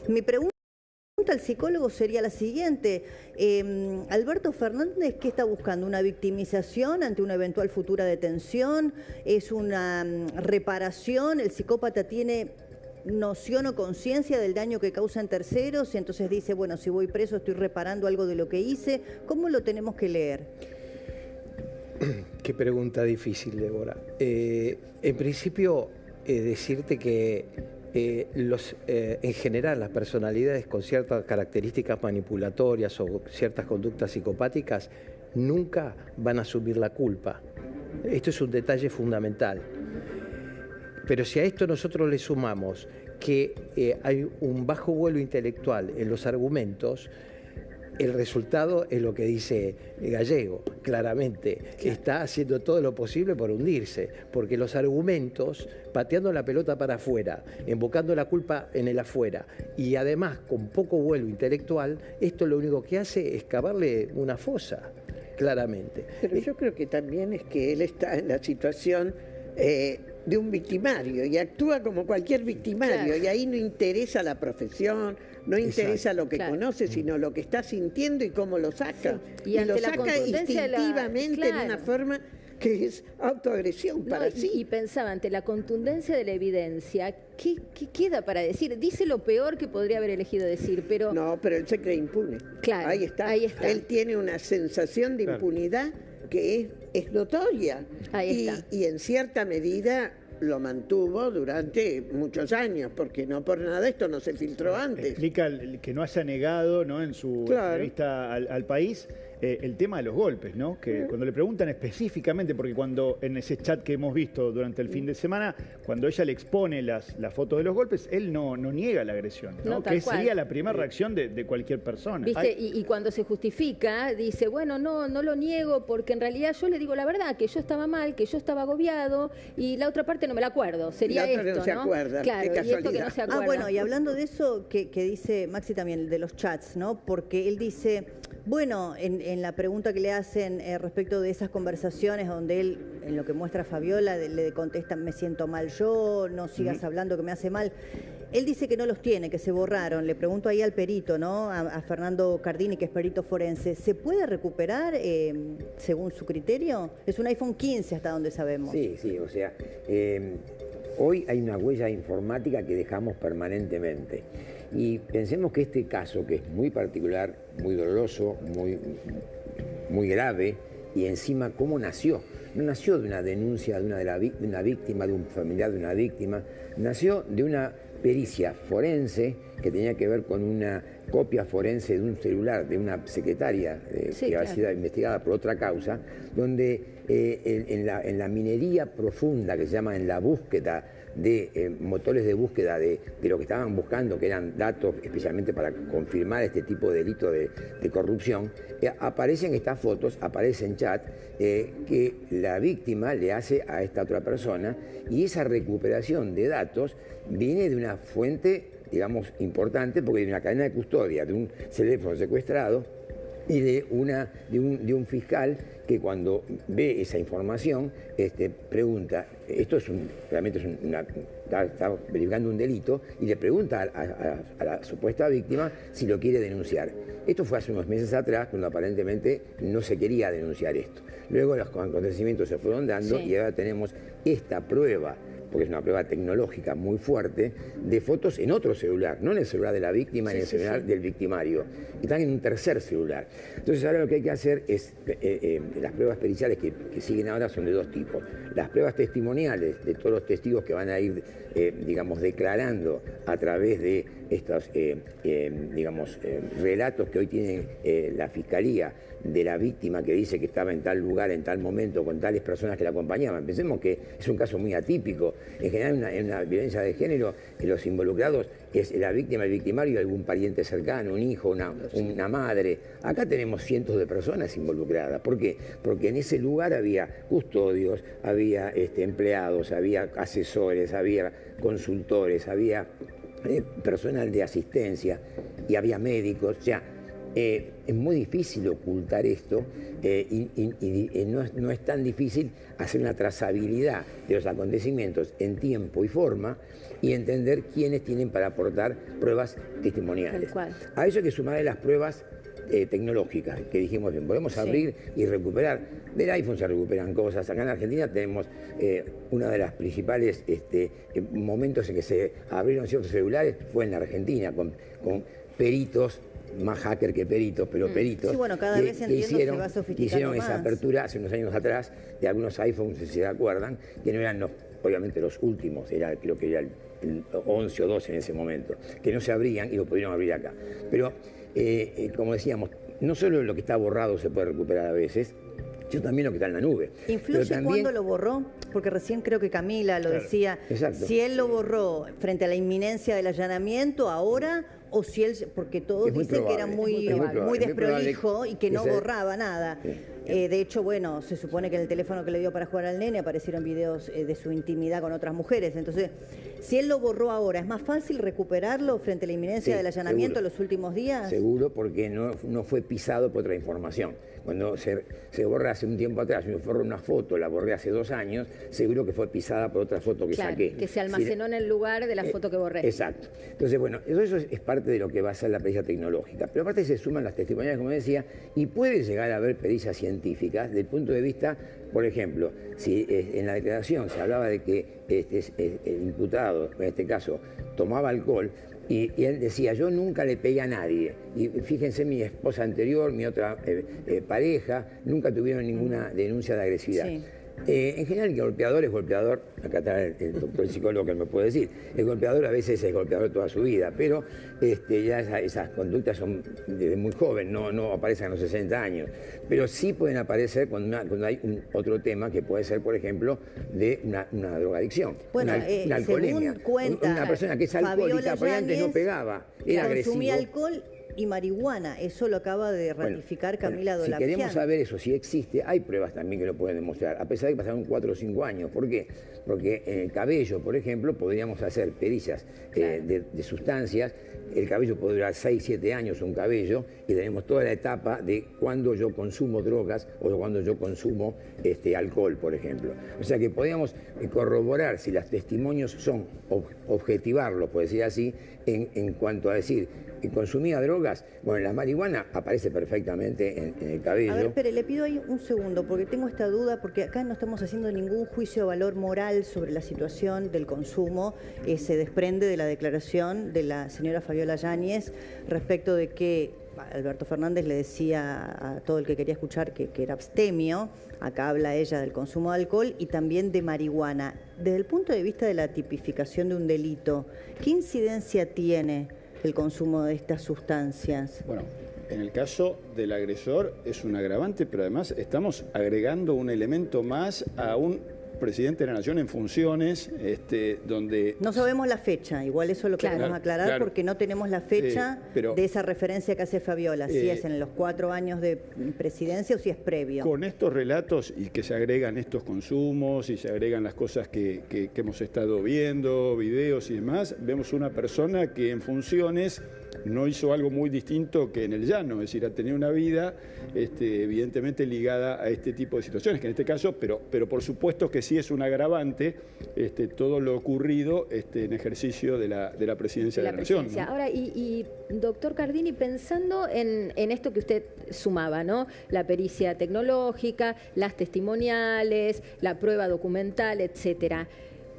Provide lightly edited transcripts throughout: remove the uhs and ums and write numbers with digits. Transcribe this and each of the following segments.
Mi pregunta al psicólogo sería la siguiente. Alberto Fernández, ¿qué está buscando? ¿Una victimización ante una eventual futura detención? ¿Es una reparación? ¿El psicópata tiene noción o conciencia del daño que causa en terceros y entonces dice, bueno, si voy preso estoy reparando algo de lo que hice? ¿Cómo lo tenemos que leer? Qué pregunta difícil, Débora. En principio, decirte que en general las personalidades con ciertas características manipulatorias o ciertas conductas psicopáticas nunca van a asumir la culpa. Esto es un detalle fundamental. Pero si a esto nosotros le sumamos que hay un bajo vuelo intelectual en los argumentos, el resultado es lo que dice Gallego, claramente. Está haciendo todo lo posible por hundirse, porque los argumentos, pateando la pelota para afuera, embocando la culpa en el afuera, y además con poco vuelo intelectual, esto lo único que hace es cavarle una fosa, claramente. Pero yo creo que también es que él está en la situación de un victimario y actúa como cualquier victimario, claro. Y ahí no interesa la profesión, no interesa lo que conoce, sino lo que está sintiendo y cómo lo saca. Sí. Y lo saca instintivamente en una forma que es autoagresión para sí. Y pensaba, ante la contundencia de la evidencia, ¿qué queda para decir? Dice lo peor que podría haber elegido decir, pero... No, pero él se cree impune. Claro, ahí está. Él tiene una sensación de impunidad que es notoria. Ahí está. Y en cierta medida lo mantuvo durante muchos años, porque no por nada esto no se filtró antes. Explica que no haya negado, ¿no?, en su entrevista al país el tema de los golpes, ¿no? Que cuando le preguntan específicamente, porque cuando en ese chat que hemos visto durante el fin de semana, cuando ella le expone las fotos de los golpes, él no niega la agresión, ¿no? Que sería la primera reacción de cualquier persona. ¿Viste? Y cuando se justifica, dice, bueno, no lo niego, porque en realidad yo le digo la verdad, que yo estaba mal, que yo estaba agobiado, y la otra parte no me la acuerdo. Sería esto, no se acuerda. Claro, qué y esto que no se acuerda. Bueno, y hablando de eso que dice Maxi también, de los chats, ¿no? Porque él dice, bueno, en la pregunta que le hacen respecto de esas conversaciones donde él, en lo que muestra Fabiola, le contestan, me siento mal yo, no sigas hablando que me hace mal. Él dice que no los tiene, que se borraron. Le pregunto ahí al perito, ¿no? A Fernando Cardini, que es perito forense. ¿Se puede recuperar según su criterio? Es un iPhone 15 hasta donde sabemos. Sí, o sea, hoy hay una huella informática que dejamos permanentemente. Y pensemos que este caso, que es muy particular, muy doloroso, muy grave, y encima cómo nació. No nació de una denuncia de una víctima, de un familiar de una víctima, nació de una pericia forense que tenía que ver con una copia forense de un celular de una secretaria que había sido investigada por otra causa, donde en la minería profunda que se llama en la búsqueda de motores de búsqueda de lo que estaban buscando, que eran datos especialmente para confirmar este tipo de delito de corrupción, aparecen estas fotos, aparecen chat que la víctima le hace a esta otra persona, y esa recuperación de datos viene de una fuente, digamos, importante, porque de una cadena de custodia, de un teléfono secuestrado y de un fiscal que ve esa información pregunta, esto realmente está verificando un delito, y le pregunta a la supuesta víctima si lo quiere denunciar. Esto fue hace unos meses atrás, cuando aparentemente no se quería denunciar esto. Luego los acontecimientos se fueron dando y ahora tenemos esta prueba, porque es una prueba tecnológica muy fuerte, de fotos en otro celular, no en el celular de la víctima, en el celular del victimario. Están en un tercer celular. Entonces ahora lo que hay que hacer es, las pruebas periciales que siguen ahora son de dos tipos. Las pruebas testimoniales de todos los testigos que van a ir, digamos, declarando a través de estos, relatos que hoy tiene la Fiscalía de la víctima, que dice que estaba en tal lugar, en tal momento, con tales personas que la acompañaban. Pensemos que es un caso muy atípico. En general, en una violencia de género, los involucrados es la víctima, el victimario, algún pariente cercano, un hijo, una madre. Acá tenemos cientos de personas involucradas. ¿Por qué? Porque en ese lugar había custodios, había empleados, había asesores, había consultores, había personal de asistencia y había médicos. O sea, Es muy difícil ocultar esto y no es tan difícil hacer una trazabilidad de los acontecimientos en tiempo y forma y entender quiénes tienen para aportar pruebas testimoniales. A eso hay que sumarle las pruebas tecnológicas, que dijimos bien, podemos abrir y recuperar. Del iPhone se recuperan cosas. Acá en Argentina tenemos una de las principales momentos en que se abrieron ciertos celulares, fue en la Argentina, con peritos, más hacker que peritos, pero peritos. Sí, bueno, cada vez se va sofisticando hicieron más. esa apertura hace unos años atrás de algunos iPhones, si se acuerdan, que no eran obviamente los últimos, creo que era el 11 o 12 en ese momento, que no se abrían y lo pudieron abrir acá. Pero, como decíamos, no solo lo que está borrado se puede recuperar a veces, sino también lo que está en la nube. ¿Influye también cuándo lo borró? Porque recién creo que Camila lo decía. Exacto. Si él lo borró frente a la inminencia del allanamiento ahora, o si él, porque todos dicen que era muy desprolijo y que no borraba nada. Sí. De hecho, bueno, se supone que en el teléfono que le dio para jugar al nene aparecieron videos de su intimidad con otras mujeres. Entonces, si él lo borró ahora, ¿es más fácil recuperarlo frente a la inminencia del allanamiento en los últimos días? Seguro, porque no fue pisado por otra información. Cuando se borra hace un tiempo atrás, yo borré una foto, la borré hace 2 años, seguro que fue pisada por otra foto que saqué. Que se almacenó en el lugar de la foto que borré. Exacto. Entonces, bueno, eso es parte de lo que va a ser la pericia tecnológica. Pero aparte se suman las testimoniales, como decía, y puede llegar a haber pericias científicas desde el punto de vista, por ejemplo, si en la declaración se hablaba de que el imputado, en este caso, tomaba alcohol, y él decía, yo nunca le pegué a nadie. Y fíjense, mi esposa anterior, mi otra pareja, nunca tuvieron ninguna denuncia de agresividad. Sí. En general el golpeador es golpeador, acá está el doctor psicólogo que me puede decir, el golpeador a veces es golpeador toda su vida, pero ya esas conductas son desde muy joven, no aparecen a los 60 años, pero sí pueden aparecer cuando hay otro tema que puede ser, por ejemplo, de una drogadicción, bueno, una alcoholemia. Según cuenta, una persona que es alcohólica, porque antes no pegaba, era agresivo. Consumía alcohol y marihuana, eso lo acaba de ratificar Camila Dolapian. Si queremos saber eso, si existe, hay pruebas también que lo pueden demostrar, a pesar de que pasaron 4 o 5 años. ¿Por qué? Porque en el cabello, por ejemplo, podríamos hacer pericias de sustancias. El cabello puede durar 6, 7 años, un cabello, y tenemos toda la etapa de cuando yo consumo drogas o cuando yo consumo alcohol, por ejemplo. O sea que podríamos corroborar si los testimonios son, objetivarlos, por decir así, en cuanto a decir que consumía drogas. Bueno, la marihuana aparece perfectamente en el cabello. A ver, Pere, le pido ahí un segundo, porque tengo esta duda, porque acá no estamos haciendo ningún juicio de valor moral sobre la situación del consumo. Se desprende de la declaración de la señora Fabiola Yáñez respecto de que Alberto Fernández le decía a todo el que quería escuchar que era abstemio. Acá habla ella del consumo de alcohol y también de marihuana. Desde el punto de vista de la tipificación de un delito, ¿qué incidencia tiene el consumo de estas sustancias? Bueno, en el caso del agresor es un agravante, pero además estamos agregando un elemento más a un presidente de la Nación en funciones, donde... No sabemos la fecha, igual eso lo queremos aclarar, porque no tenemos la fecha de esa referencia que hace Fabiola, si es en los 4 años de presidencia o si es previo. Con estos relatos y que se agregan estos consumos y se agregan las cosas que hemos estado viendo, videos y demás, vemos una persona que en funciones no hizo algo muy distinto que en el llano, es decir, ha tenido una vida evidentemente ligada a este tipo de situaciones, que en este caso, pero por supuesto que sí es un agravante todo lo ocurrido en ejercicio de la presidencia de la Nación, ¿no? Ahora, y doctor Cardini, pensando en esto que usted sumaba, ¿no? La pericia tecnológica, las testimoniales, la prueba documental, etcétera.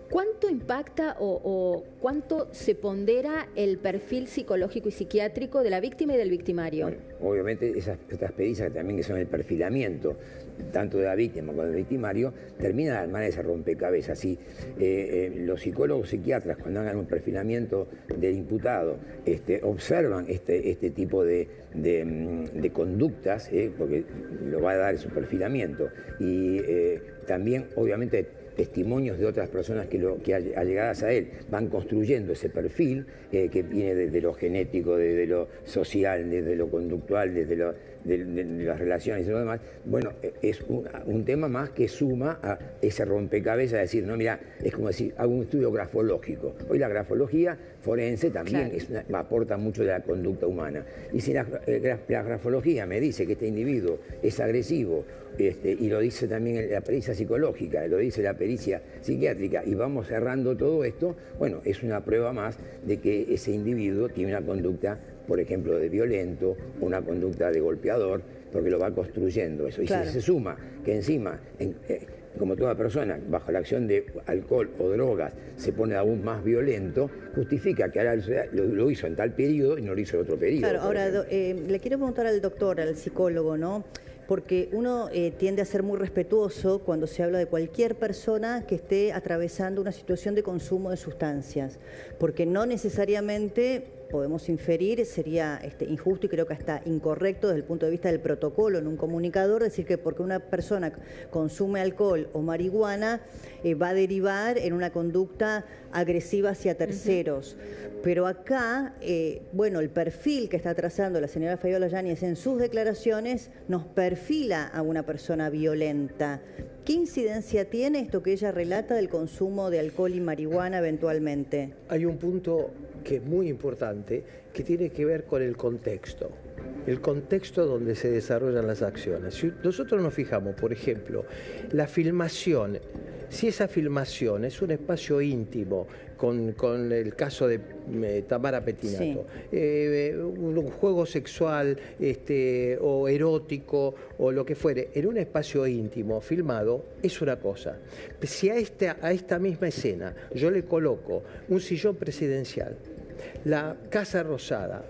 ¿Cuánto impacta o cuánto se pondera el perfil psicológico y psiquiátrico de la víctima y del victimario? Bueno, obviamente estas pericias también que son el perfilamiento, tanto de la víctima como del victimario, terminan de armar ese rompecabezas. Si los psicólogos psiquiatras, cuando hagan un perfilamiento del imputado, observan este tipo de conductas, porque lo va a dar su perfilamiento, y también obviamente testimonios de otras personas que allegadas a él van construyendo ese perfil que viene desde lo genético, desde lo social, desde lo conductual, desde de las relaciones y lo demás. Bueno, es un tema más que suma a ese rompecabezas, de decir, no, mira, es como decir, hago un estudio grafológico. Hoy la grafología forense también aporta mucho de la conducta humana. Y si la grafología me dice que este individuo es agresivo, y lo dice también la pericia psicológica, lo dice la pericia psiquiátrica, y vamos cerrando todo esto, bueno, es una prueba más de que ese individuo tiene una conducta, por ejemplo, de violento, una conducta de golpeador, porque lo va construyendo eso. Y si se suma que encima, como toda persona, bajo la acción de alcohol o drogas, se pone aún más violento, justifica que ahora lo hizo en tal periodo y no lo hizo en otro periodo. Claro, ahora le quiero preguntar al doctor, al psicólogo, ¿no? Porque uno tiende a ser muy respetuoso cuando se habla de cualquier persona que esté atravesando una situación de consumo de sustancias, porque no necesariamente podemos inferir, sería injusto y creo que hasta incorrecto desde el punto de vista del protocolo en un comunicador, decir que porque una persona consume alcohol o marihuana va a derivar en una conducta agresiva hacia terceros. Pero acá, bueno, el perfil que está trazando la señora Fabiola Yáñez en sus declaraciones nos perfila a una persona violenta. ¿Qué incidencia tiene esto que ella relata del consumo de alcohol y marihuana eventualmente? Hay un punto que es muy importante, que tiene que ver con el contexto donde se desarrollan las acciones. Si nosotros nos fijamos, por ejemplo, la filmación, si esa filmación es un espacio íntimo, con el caso de Tamara Pettinato, un juego sexual o erótico o lo que fuere, en un espacio íntimo, filmado, es una cosa. Si a esta misma escena yo le coloco un sillón presidencial, la Casa Rosada,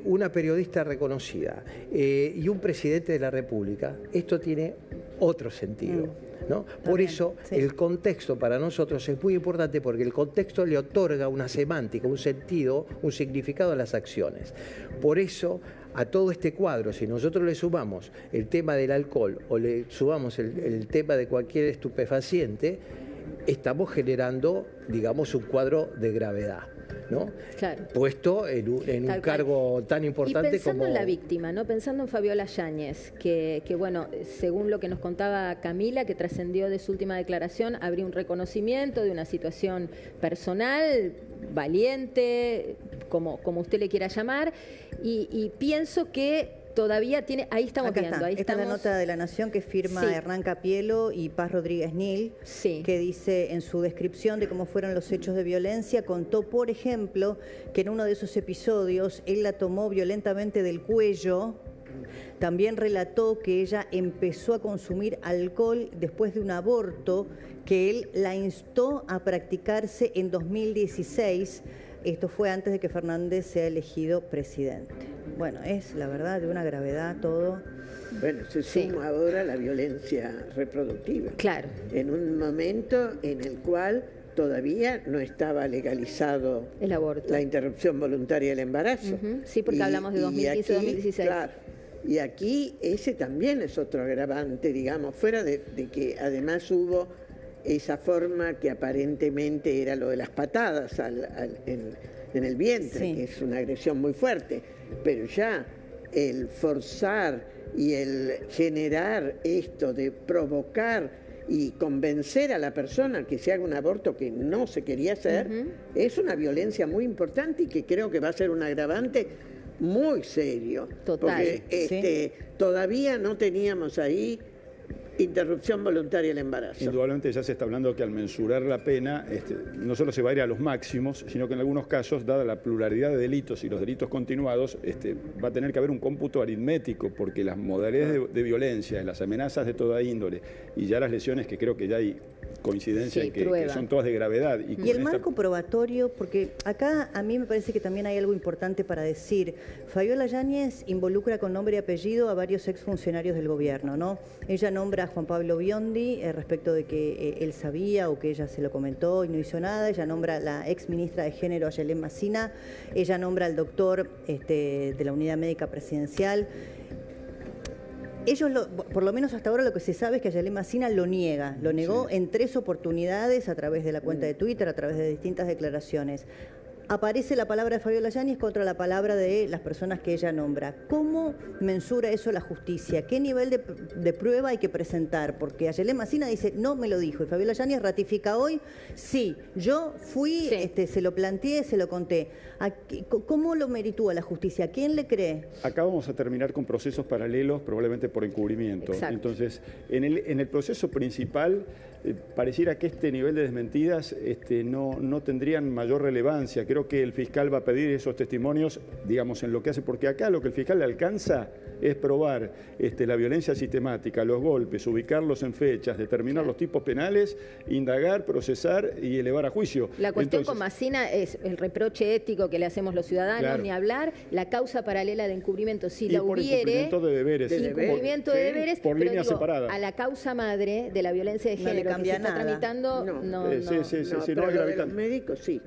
una periodista reconocida y un presidente de la República, esto tiene otro sentido. ¿No? Por eso el contexto para nosotros es muy importante, porque el contexto le otorga una semántica, un sentido, un significado a las acciones. Por eso, a todo este cuadro, si nosotros le sumamos el tema del alcohol o le sumamos el tema de cualquier estupefaciente, estamos generando, digamos, un cuadro de gravedad, ¿no? Claro. Puesto en un cargo tan importante como... Y pensando en la víctima, ¿no? Pensando en Fabiola Yáñez, que bueno, según lo que nos contaba Camila, que trascendió de su última declaración, habría un reconocimiento de una situación personal, valiente, como usted le quiera llamar, y pienso que todavía tiene, ahí estamos viendo. Ahí Esta es la nota de La Nación que firma Hernán Capielo y Paz Rodríguez Nil, que dice en su descripción de cómo fueron los hechos de violencia, contó, por ejemplo, que en uno de esos episodios él la tomó violentamente del cuello. También relató que ella empezó a consumir alcohol después de un aborto que él la instó a practicarse en 2016. Esto fue antes de que Fernández sea elegido presidente. Bueno, es la verdad de una gravedad todo. Bueno, se suma ahora la violencia reproductiva. Claro. En un momento en el cual todavía no estaba legalizado el aborto, la interrupción voluntaria del embarazo. Sí, porque hablamos de 2015-2016. Claro. Y aquí ese también es otro agravante, digamos, fuera de que además hubo esa forma que aparentemente era lo de las patadas en el vientre, que es una agresión muy fuerte, pero ya el forzar y el generar esto de provocar y convencer a la persona que se haga un aborto que no se quería hacer, es una violencia muy importante y que creo que va a ser un agravante muy serio. Total. Porque todavía no teníamos ahí interrupción voluntaria del embarazo. Indudablemente ya se está hablando que al mensurar la pena no solo se va a ir a los máximos, sino que en algunos casos, dada la pluralidad de delitos y los delitos continuados, va a tener que haber un cómputo aritmético, porque las modalidades de violencia, las amenazas de toda índole y ya las lesiones, que creo que ya hay coincidencia en que son todas de gravedad. Y el marco probatorio, porque acá a mí me parece que también hay algo importante para decir. Fabiola Yáñez involucra con nombre y apellido a varios exfuncionarios del gobierno, ¿no? Ella nombra a Juan Pablo Biondi respecto de que él sabía o que ella se lo comentó y no hizo nada. Ella nombra a la ex ministra de Género, Ayelén Massina. Ella nombra al doctor de la Unidad Médica Presidencial. Ellos, por lo menos hasta ahora, lo que se sabe es que Ayalem Masina lo niega. Lo negó en 3 oportunidades a través de la cuenta de Twitter, a través de distintas declaraciones. Aparece la palabra de Fabiola Yáñez contra la palabra de las personas que ella nombra. ¿Cómo mensura eso la justicia? ¿Qué nivel de prueba hay que presentar? Porque Ayalem Masina dice, no me lo dijo. Y Fabiola Yáñez ratifica hoy, sí, yo fui, se lo planteé, se lo conté. ¿Cómo lo meritúa la justicia? ¿A quién le cree? Acá vamos a terminar con procesos paralelos, probablemente por encubrimiento. Exacto. Entonces, en el proceso principal, pareciera que este nivel de desmentidas no tendrían mayor relevancia. Creo que el fiscal va a pedir esos testimonios, digamos, en lo que hace, porque acá lo que el fiscal le alcanza es probar la violencia sistemática, los golpes, ubicarlos en fechas, determinar los tipos penales, indagar, procesar y elevar a juicio. La cuestión con Masina es el reproche ético que le hacemos los ciudadanos, ni hablar, la causa paralela de encubrimiento, si la hubiere... incumplimiento de deberes. Incumplimiento de deberes, por líneas separadas. A la causa madre de la violencia de género que se está tramitando, no hay lo de los médicos sí.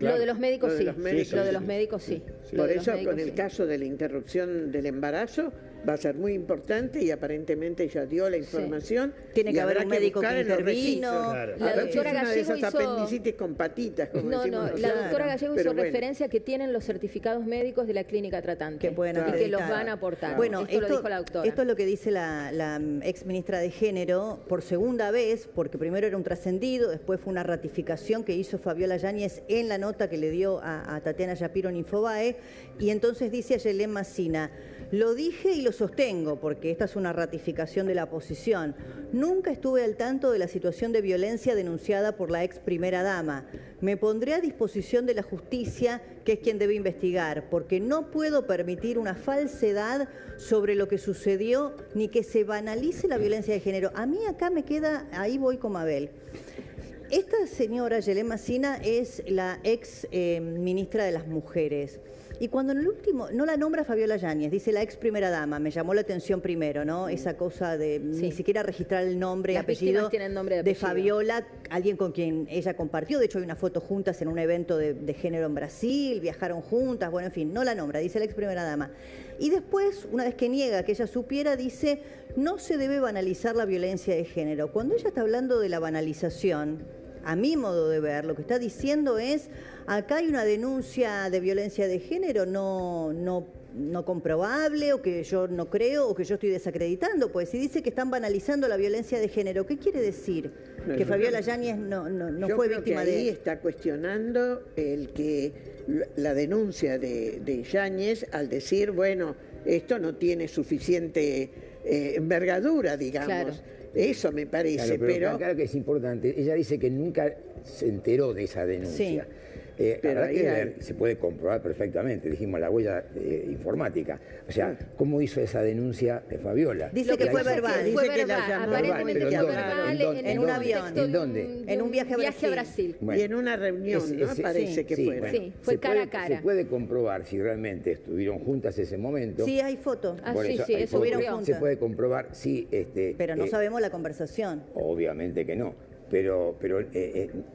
Lo de los médicos sí. Lo de los sí. médicos sí. Por eso, con el caso de la interrupción del embarazo, va a ser muy importante y aparentemente ya dio la información. Tiene que haber un médico que intervino. La doctora Gallego hizo apendicitis con patitas, como decimos nosotros. La doctora Gallego hizo referencia que tienen los certificados médicos de la clínica tratante que pueden y que los van a aportar. Bueno, esto lo dijo la doctora. Esto es lo que dice la ex ministra de Género por segunda vez, porque primero era un trascendido, después fue una ratificación que hizo Fabiola Yáñez en la nota que le dio a Tatiana Yapiro en Infobae, y entonces dice Ayalem Masina, lo dije y lo sostengo, porque esta es una ratificación de la posición. Nunca estuve al tanto de la situación de violencia denunciada por la ex primera dama. Me pondré a disposición de la justicia, que es quien debe investigar, porque no puedo permitir una falsedad sobre lo que sucedió, ni que se banalice la violencia de género. A mí acá me queda, ahí voy con Mabel. Esta señora Ayalem Masina es la ex ministra de las Mujeres. Y cuando en el último, no la nombra Fabiola Yáñez, dice la ex primera dama, me llamó la atención primero, ¿no? Esa cosa de ni siquiera registrar el nombre y apellido de Fabiola, alguien con quien ella compartió. De hecho, hay una foto juntas en un evento de género en Brasil, viajaron juntas, bueno, en fin, no la nombra, dice la ex primera dama. Y después, una vez que niega que ella supiera, dice, no se debe banalizar la violencia de género. Cuando ella está hablando de la banalización, a mi modo de ver, lo que está diciendo es, acá hay una denuncia de violencia de género no comprobable, o que yo no creo, o que yo estoy desacreditando. Pues si dice que están banalizando la violencia de género, ¿qué quiere decir? Que Fabiola Yáñez no fue víctima de... Ahí está cuestionando la denuncia de Yáñez al decir, bueno, esto no tiene suficiente envergadura, digamos. Claro. Eso me parece, pero claro que es importante. Ella dice que nunca se enteró de esa denuncia. Sí. Pero habrá que ver, se puede comprobar perfectamente, dijimos la huella informática. O sea, ¿cómo hizo esa denuncia de Fabiola? Dice que fue verbal. Dice que aparentemente fue verbal en un avión. ¿En dónde? En un viaje a Brasil. Bueno, y en una reunión, ¿no? Parece que fue. Sí, fue cara a cara. Se puede comprobar si realmente estuvieron juntas ese momento. Sí, hay fotos. Eso juntas. Se puede comprobar si... pero no sabemos la conversación. Obviamente que no. Pero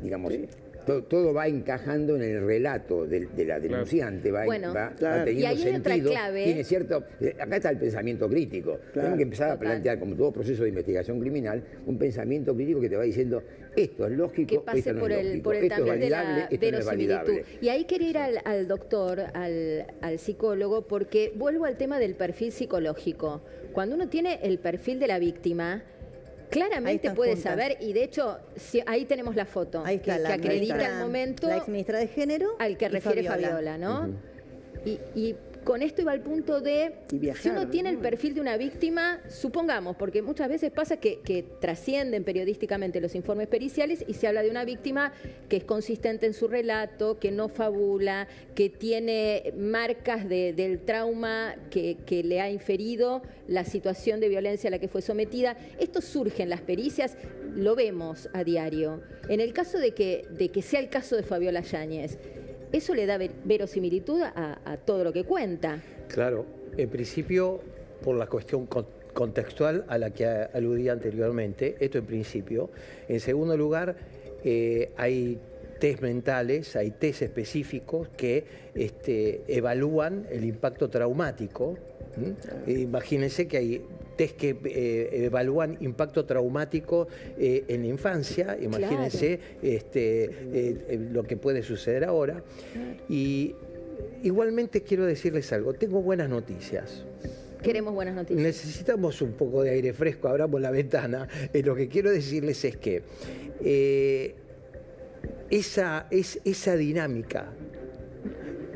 digamos... Todo va encajando en el relato de la denunciante, va teniendo y ahí hay otra sentido, clave. Tiene cierto, acá está el pensamiento crítico. Tenemos que empezar a plantear, como todo proceso de investigación criminal, un pensamiento crítico que te va diciendo esto es lógico, que pase esto no por es el, lógico, por el esto es también de validable, la esto no es verosimilitud. validable. Y ahí quería ir al doctor, al psicólogo, porque vuelvo al tema del perfil psicológico. Cuando uno tiene el perfil de la víctima, claramente puede saber, y de hecho, ahí tenemos la foto, ahí está, que acredita el momento la ex ministra de Género al que refiere Fabiola, ¿no? Y con esto iba al punto de, si uno tiene el perfil de una víctima, supongamos, porque muchas veces pasa que trascienden periodísticamente los informes periciales y se habla de una víctima que es consistente en su relato, que no fabula, que tiene marcas del trauma que le ha inferido la situación de violencia a la que fue sometida. Esto surge en las pericias, lo vemos a diario. En el caso de que sea el caso de Fabiola Yáñez, eso le da verosimilitud a todo lo que cuenta. Claro, en principio, por la cuestión contextual a la que aludía anteriormente, esto en principio. En segundo lugar, hay test mentales, hay test específicos que evalúan el impacto traumático Imagínense que hay test que evalúan impacto traumático en la infancia, imagínense lo que puede suceder ahora. Y igualmente quiero decirles algo, tengo buenas noticias. Queremos buenas noticias. Necesitamos un poco de aire fresco, abramos la ventana. Lo que quiero decirles es que esa dinámica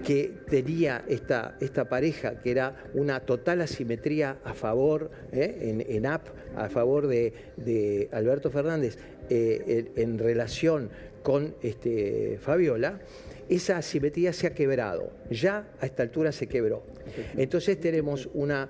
que tenía esta pareja, que era una total asimetría a favor, en AP, a favor de Alberto Fernández, en relación con Fabiola, esa asimetría se ha quebrado. Ya a esta altura se quebró. Entonces tenemos una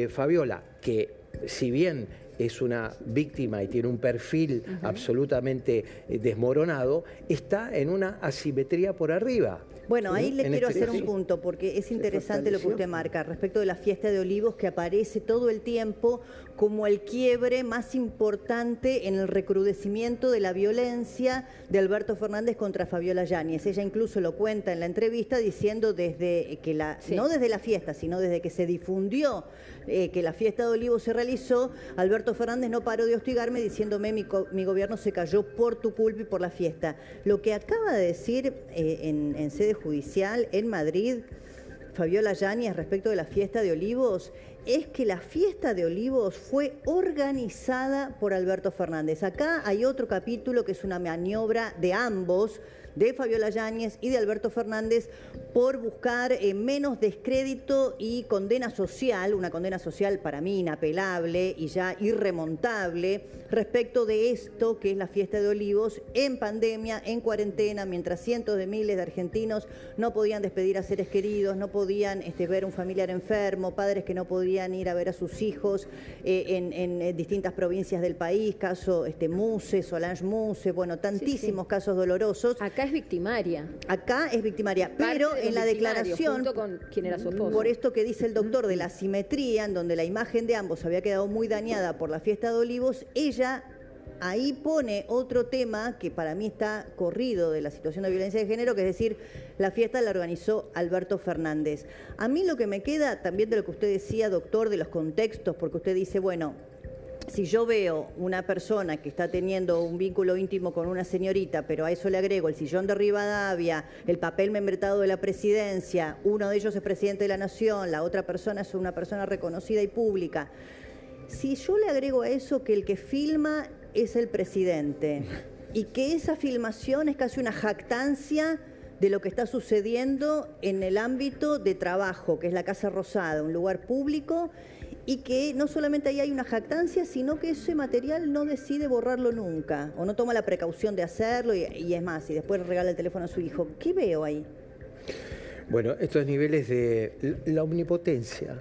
Fabiola que, si bien es una víctima y tiene un perfil absolutamente desmoronado, está en una asimetría por arriba. Bueno, ahí le quiero hacer un punto, porque es interesante lo que usted marca respecto de la fiesta de Olivos, que aparece todo el tiempo como el quiebre más importante en el recrudecimiento de la violencia de Alberto Fernández contra Fabiola Yáñez. Ella incluso lo cuenta en la entrevista diciendo desde que no desde la fiesta, sino desde que se difundió que la fiesta de Olivos se realizó, Alberto Fernández no paró de hostigarme diciéndome mi gobierno se cayó por tu culpa y por la fiesta. Lo que acaba de decir en sede judicial en Madrid Fabiola Yáñez respecto de la fiesta de Olivos es que la fiesta de Olivos fue organizada por Alberto Fernández. Acá hay otro capítulo que es una maniobra de ambos, de Fabiola Yáñez y de Alberto Fernández, por buscar menos descrédito y condena social, una condena social para mí inapelable y ya irremontable, respecto de esto que es la fiesta de Olivos en pandemia, en cuarentena, mientras cientos de miles de argentinos no podían despedir a seres queridos, no podían ver un familiar enfermo, padres que no podían ir a ver a sus hijos en distintas provincias del país, caso Muse, Solange Muse, bueno, tantísimos casos dolorosos. Acá es victimaria. Acá es victimaria, pero en la declaración, junto con quien era su esposo. Por esto que dice el doctor de la asimetría, en donde la imagen de ambos había quedado muy dañada por la fiesta de Olivos, ella ahí pone otro tema que para mí está corrido de la situación de violencia de género, que es decir, la fiesta la organizó Alberto Fernández. A mí lo que me queda también de lo que usted decía, doctor, de los contextos, porque usted dice, bueno, si yo veo una persona que está teniendo un vínculo íntimo con una señorita, pero a eso le agrego el sillón de Rivadavia, el papel membretado de la presidencia, uno de ellos es presidente de la Nación, la otra persona es una persona reconocida y pública. Si yo le agrego a eso que el que filma es el presidente y que esa filmación es casi una jactancia de lo que está sucediendo en el ámbito de trabajo, que es la Casa Rosada, un lugar público, y que no solamente ahí hay una jactancia, sino que ese material no decide borrarlo nunca, o no toma la precaución de hacerlo, y es más, y después regala el teléfono a su hijo. ¿Qué veo ahí? Bueno, estos niveles de la omnipotencia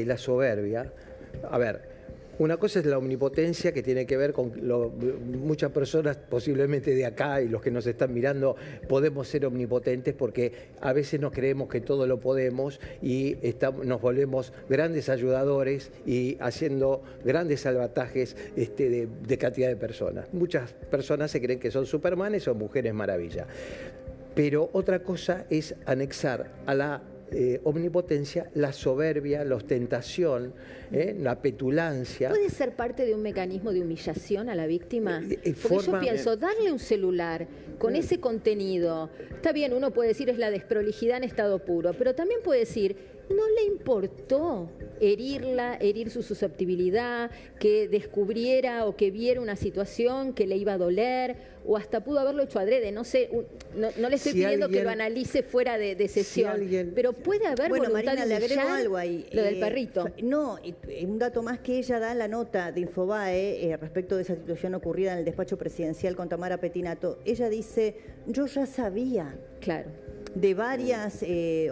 y la soberbia. A ver, una cosa es la omnipotencia, que tiene que ver con muchas personas posiblemente de acá y los que nos están mirando podemos ser omnipotentes porque a veces nos creemos que todo lo podemos y nos volvemos grandes ayudadores y haciendo grandes salvatajes de cantidad de personas. Muchas personas se creen que son supermanes o mujeres maravilla. Pero otra cosa es anexar a la omnipotencia, la soberbia, la ostentación, la petulancia. ¿Puede ser parte de un mecanismo de humillación a la víctima? Porque yo pienso, darle un celular con ese contenido, está bien, uno puede decir es la desprolijidad en estado puro, pero también puede decir, no le importó herirla, herir su susceptibilidad, que descubriera o que viera una situación que le iba a doler, o hasta pudo haberlo hecho adrede, no sé, no le estoy pidiendo que lo analice fuera de sesión, pero puede haber voluntad de Marina, le agrego algo ahí. Lo del perrito. No, un dato más que ella da en la nota de Infobae respecto de esa situación ocurrida en el despacho presidencial con Tamara Pettinato. Ella dice, yo ya sabía. Claro. De varias, que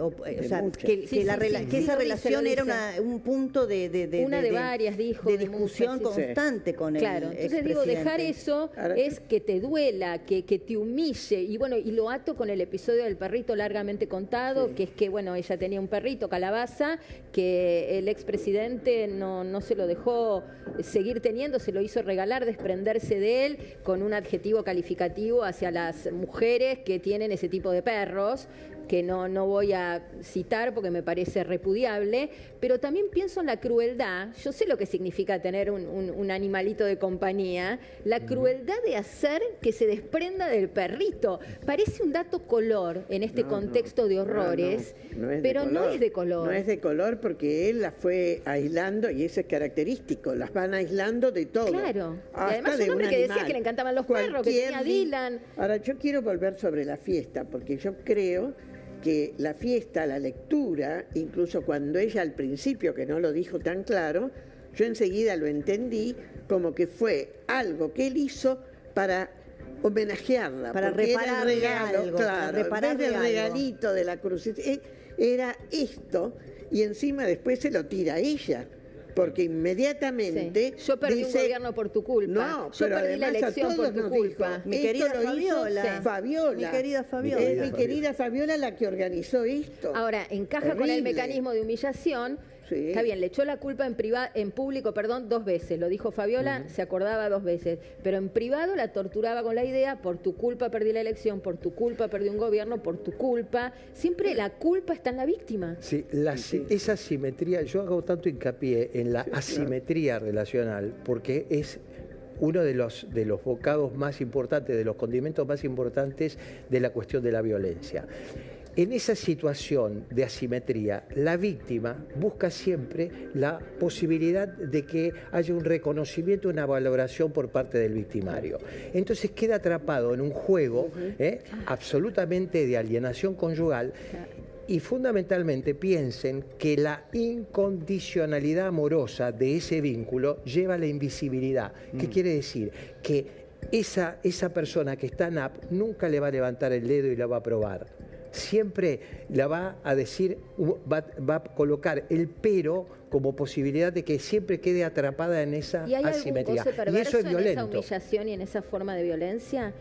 esa relación era un punto de varias, dijo, de discusión constante con el Claro, entonces digo, dejar eso es que te duela, que te humille, y bueno, y lo ato con el episodio del perrito largamente contado, que es que, bueno, ella tenía un perrito, Calabaza, que el expresidente no se lo dejó seguir teniendo, se lo hizo regalar, desprenderse de él, con un adjetivo calificativo hacia las mujeres que tienen ese tipo de perros, casos que no voy a citar porque me parece repudiable, pero también pienso en la crueldad. Yo sé lo que significa tener un animalito de compañía, la crueldad de hacer que se desprenda del perrito. Parece un dato color en este contexto de horrores, pero no es de color. No es de color porque él las fue aislando y eso es característico, las van aislando de todo. Claro, y además un hombre que decía que le encantaban los perros, que tenía Dylan. Ahora, yo quiero volver sobre la fiesta, porque yo creo que la fiesta, la lectura, incluso cuando ella al principio, que no lo dijo tan claro, yo enseguida lo entendí como que fue algo que él hizo para homenajearla, para reparar el regalo, algo, claro, en vez del regalito de la cruz, era esto, y encima después se lo tira a ella. Porque inmediatamente sí. Yo perdí un gobierno por tu culpa. No, yo perdí la elección por tu culpa. Mi querida Fabiola. Fabiola. Mi querida Fabiola. Mi querida Fabiola la que organizó esto. Ahora, encaja con el mecanismo de humillación. Sí. Está bien, le echó la culpa en público, 2 veces. Lo dijo Fabiola, se acordaba 2 veces. Pero en privado la torturaba con la idea, por tu culpa perdí la elección, por tu culpa perdí un gobierno, por tu culpa. Siempre la culpa está en la víctima. Sí, esa asimetría, yo hago tanto hincapié en la asimetría relacional, porque es uno de los bocados más importantes, de los condimentos más importantes de la cuestión de la violencia. En esa situación de asimetría, la víctima busca siempre la posibilidad de que haya un reconocimiento, una valoración por parte del victimario. Entonces queda atrapado en un juego absolutamente de alienación conyugal. Y fundamentalmente piensen que la incondicionalidad amorosa de ese vínculo lleva a la invisibilidad. ¿Qué quiere decir? Que esa persona que está en app nunca le va a levantar el dedo y la va a probar. Siempre la va a decir, va a colocar el pero como posibilidad de que siempre quede atrapada en esa asimetría. ¿Y hay algún goce perverso y eso es violento. en esa humillación y en esa forma de violencia?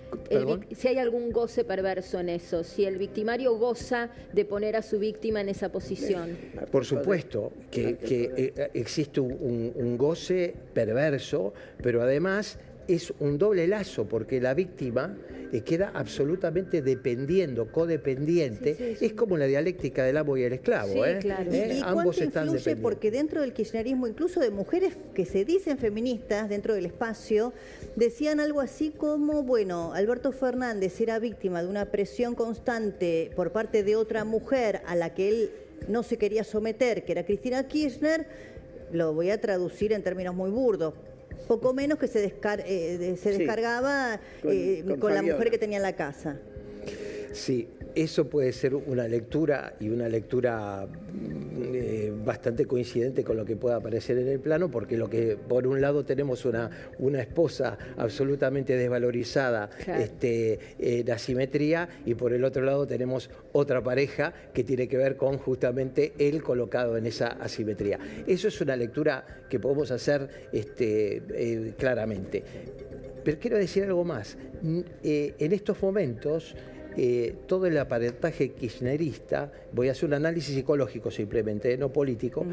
Si hay algún goce perverso en eso, si el victimario goza de poner a su víctima en esa posición. Por supuesto que existe un goce perverso, pero además es un doble lazo, porque la víctima queda absolutamente codependiente. Es como la dialéctica del amo y el esclavo. Sí, claro. ¿Y ambos están dependientes? Porque dentro del kirchnerismo, incluso de mujeres que se dicen feministas dentro del espacio, decían algo así como, bueno, Alberto Fernández era víctima de una presión constante por parte de otra mujer a la que él no se quería someter, que era Cristina Kirchner. Lo voy a traducir en términos muy burdos. Poco menos que se descargaba con la mujer que tenía en la casa. Sí, eso puede ser una lectura y una lectura bastante coincidente con lo que pueda aparecer en el plano, porque lo que por un lado tenemos una esposa absolutamente desvalorizada, claro, en asimetría, y por el otro lado tenemos otra pareja que tiene que ver con justamente él colocado en esa asimetría. Eso es una lectura que podemos hacer claramente. Pero quiero decir algo más. En estos momentos todo el aparataje kirchnerista, voy a hacer un análisis psicológico simplemente, no político,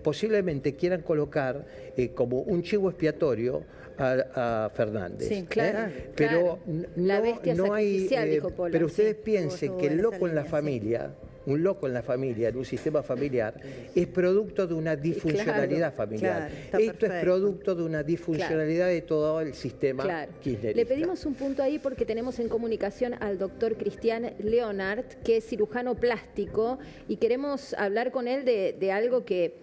posiblemente quieran colocar como un chivo expiatorio a Fernández. Sí, claro. Pero la bestia no hay. dijo Polo, pero ustedes piensen que el loco en la familia, un loco en la familia, en un sistema familiar, es producto de una disfuncionalidad familiar. Esto es producto de una disfuncionalidad de todo el sistema kirchnerista. Le pedimos un punto ahí porque tenemos en comunicación al doctor Cristian Leonard, que es cirujano plástico, y queremos hablar con él de algo que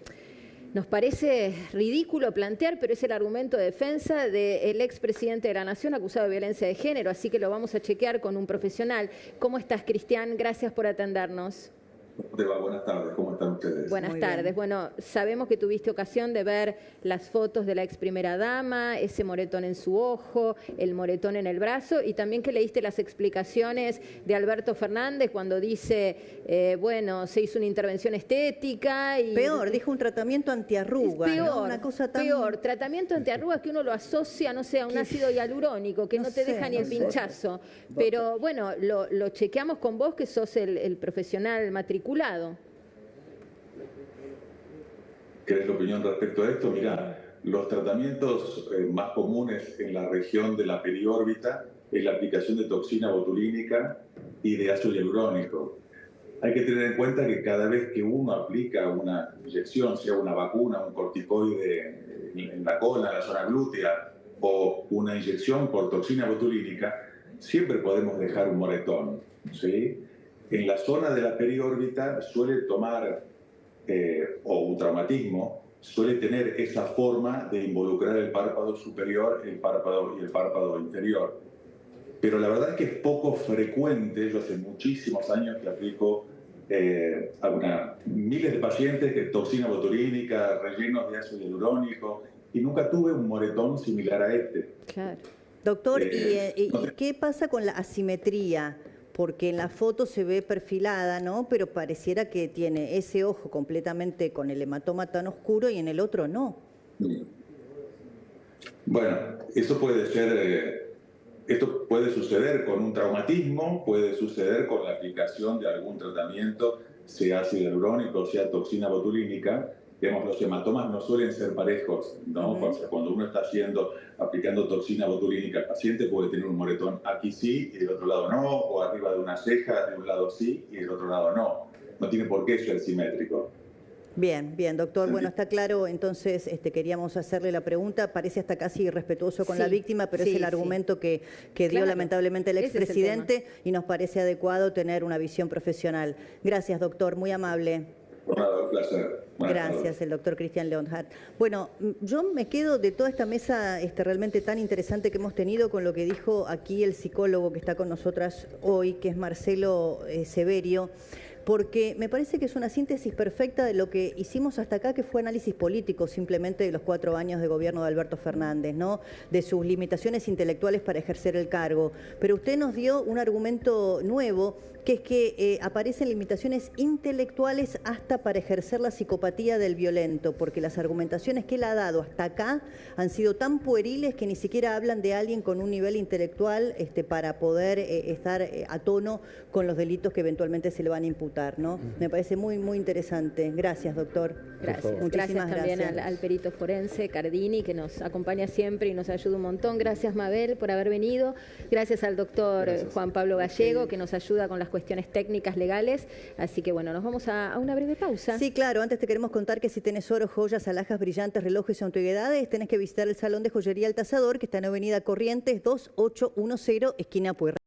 nos parece ridículo plantear, pero es el argumento de defensa del expresidente de la Nación acusado de violencia de género, así que lo vamos a chequear con un profesional. ¿Cómo estás, Cristian? Gracias por atendernos. Buenas tardes, ¿cómo están ustedes? Buenas tardes. Bueno, sabemos que tuviste ocasión de ver las fotos de la ex primera dama, ese moretón en su ojo, el moretón en el brazo, y también que leíste las explicaciones de Alberto Fernández cuando dice, bueno, se hizo una intervención estética. Y peor, dijo un tratamiento antiarruga. Peor, ¿no? Una cosa tan... peor, tratamiento antiarruga que uno lo asocia, no sé, a un ácido hialurónico, que no te deja ni el pinchazo. Pero bueno, lo chequeamos con vos, que sos el profesional matriculado. ¿Querés tu opinión respecto a esto? Mirá, los tratamientos más comunes en la región de la periórbita es la aplicación de toxina botulínica y de ácido hialurónico. Hay que tener en cuenta que cada vez que uno aplica una inyección, sea una vacuna, un corticoide en la cola, en la zona glútea, o una inyección por toxina botulínica, siempre podemos dejar un moretón, ¿sí? En la zona de la periórbita suele tomar, o un traumatismo, suele tener esa forma de involucrar el párpado superior, el párpado y el párpado inferior. Pero la verdad es que es poco frecuente. Yo hace muchísimos años que aplico a miles de pacientes de toxina botulínica, rellenos de ácido hialurónico, y nunca tuve un moretón similar a este. Claro. Doctor, ¿y qué pasa con la asimetría? Porque en la foto se ve perfilada, ¿no? Pero pareciera que tiene ese ojo completamente con el hematoma tan oscuro y en el otro no. Bueno, eso puede ser, esto puede suceder con un traumatismo, puede suceder con la aplicación de algún tratamiento, sea ácido hialurónico, sea toxina botulínica. Digamos, los hematomas no suelen ser parejos, ¿no? O sea, cuando uno está aplicando toxina botulínica, el paciente puede tener un moretón aquí sí y del otro lado no, o arriba de una ceja, de un lado sí y del otro lado no. No tiene por qué ser simétrico. Bien, bien, doctor. Bueno, está claro, entonces queríamos hacerle la pregunta. Parece hasta casi irrespetuoso con la víctima, pero es el argumento que dio lamentablemente el expresidente y nos parece adecuado tener una visión profesional. Gracias, doctor, muy amable. Un placer. Gracias, el doctor Cristian Leonhardt. Bueno, yo me quedo de toda esta mesa realmente tan interesante que hemos tenido con lo que dijo aquí el psicólogo que está con nosotras hoy, que es Marcelo Severio, porque me parece que es una síntesis perfecta de lo que hicimos hasta acá, que fue análisis político simplemente de los 4 años de gobierno de Alberto Fernández, ¿no? De sus limitaciones intelectuales para ejercer el cargo. Pero usted nos dio un argumento nuevo, que es que aparecen limitaciones intelectuales hasta para ejercer la psicopatía del violento, porque las argumentaciones que él ha dado hasta acá han sido tan pueriles que ni siquiera hablan de alguien con un nivel intelectual para poder estar a tono con los delitos que eventualmente se le van a imputar, ¿no? Me parece muy, muy interesante. Gracias, doctor. Gracias. Muchísimas gracias también al perito forense Cardini, que nos acompaña siempre y nos ayuda un montón. Gracias, Mabel, por haber venido. Gracias al doctor Juan Pablo Gallego, que nos ayuda con las cuestiones técnicas legales. Así que bueno, nos vamos a una breve pausa. Sí, claro. Antes te queremos contar que si tenés oro, joyas, alhajas, brillantes, relojes o antigüedades, tenés que visitar el Salón de Joyería El Tasador, que está en Avenida Corrientes 2810, esquina Pueyrredón.